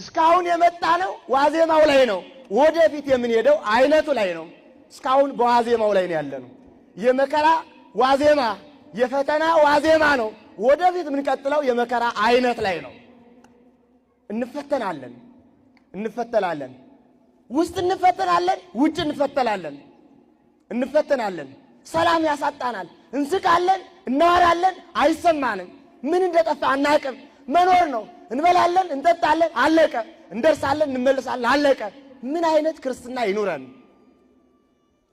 እስካሁን የመጣነው ዋዜማው ላይ ነው። ወደፊት የምንሄደው አይነቱ ላይ ነው። እስካሁን በዋዜማው ላይ ነው ያለነው። የመከራ ዋዜማ የፈተና ዋዜማ ነው። ወደፊት የምንቀጥለው የመከራ አይነት ላይ ነው። እንፈተናለን። ውስጥ እንፈተናለን፣ ውጭ እንፈተናለን። ሰላም ያሳጣናል። እንስቃለን፣ እናወራለን፣ አይሰማንም። ምን እንደጠፋ አናቅም። መኖር ነው። እንበላለን፣ እንጠጣለን፣ አለቀ። እንደርሳለን፣ እንመለሳለን፣ አለቀ። ምን አይነት ክርስትና ይኑረን?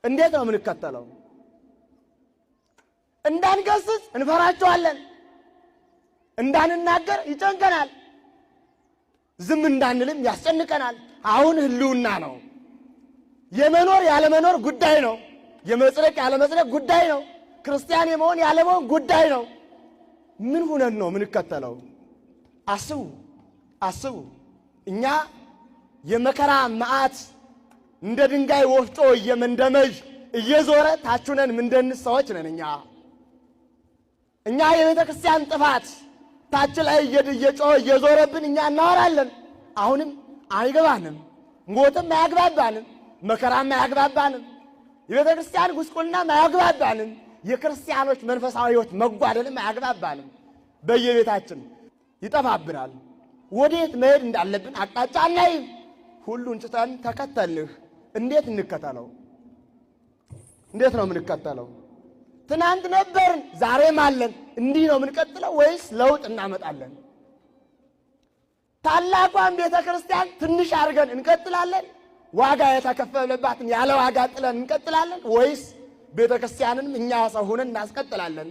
እንዴት ነው የምንከተለው? እንዳንገስጽ እንፈራቸዋለን። እንዳንናገር ይጨንቀናል። ዝም እንዳንልም ያስጨንቀናል። አሁን ህልውና ነው። የመኖር ያለመኖር ጉዳይ ነው። የመጽደቅ ያለመጽደቅ ጉዳይ ነው። ክርስቲያን የመሆን ያለመሆን ጉዳይ ነው። ምን ሆነን ነው የምንከተለው? አስቡ። እኛ የመከራ መዓት እንደ ድንጋይ ወፍጮ እየመንደመዥ እየዞረ ታቹነን ምንደንስ ሰዎች ነን። እኛ የቤተ ክርስቲያን ጥፋት ታች ላይ እየጮኸ እየዞረብን እኛ እናወራለን። አሁንም አይገባንም። ሞትም አያግባባንም። መከራም አያግባባንም። የቤተ ክርስቲያን ጉስቁልናም አያግባባንም። የክርስቲያኖች መንፈሳዊ ሕይወት መጓደልም አያግባባንም። በየቤታችን ይጠፋብናል። ወዴት መሄድ እንዳለብን አቅጣጫ አናይም። ሁሉን ጭተን ተከተልህ። እንዴት እንከተለው? እንዴት ነው የምንከተለው? ትናንት ነበርን፣ ዛሬም አለን። እንዲህ ነው የምንቀጥለው ወይስ ለውጥ እናመጣለን? ታላቋን ቤተ ክርስቲያን ትንሽ አድርገን እንቀጥላለን? ዋጋ የተከፈለባትን ያለ ዋጋ ጥለን እንቀጥላለን? ወይስ ቤተ ክርስቲያንንም እኛ ሰው ሆነን እናስቀጥላለን?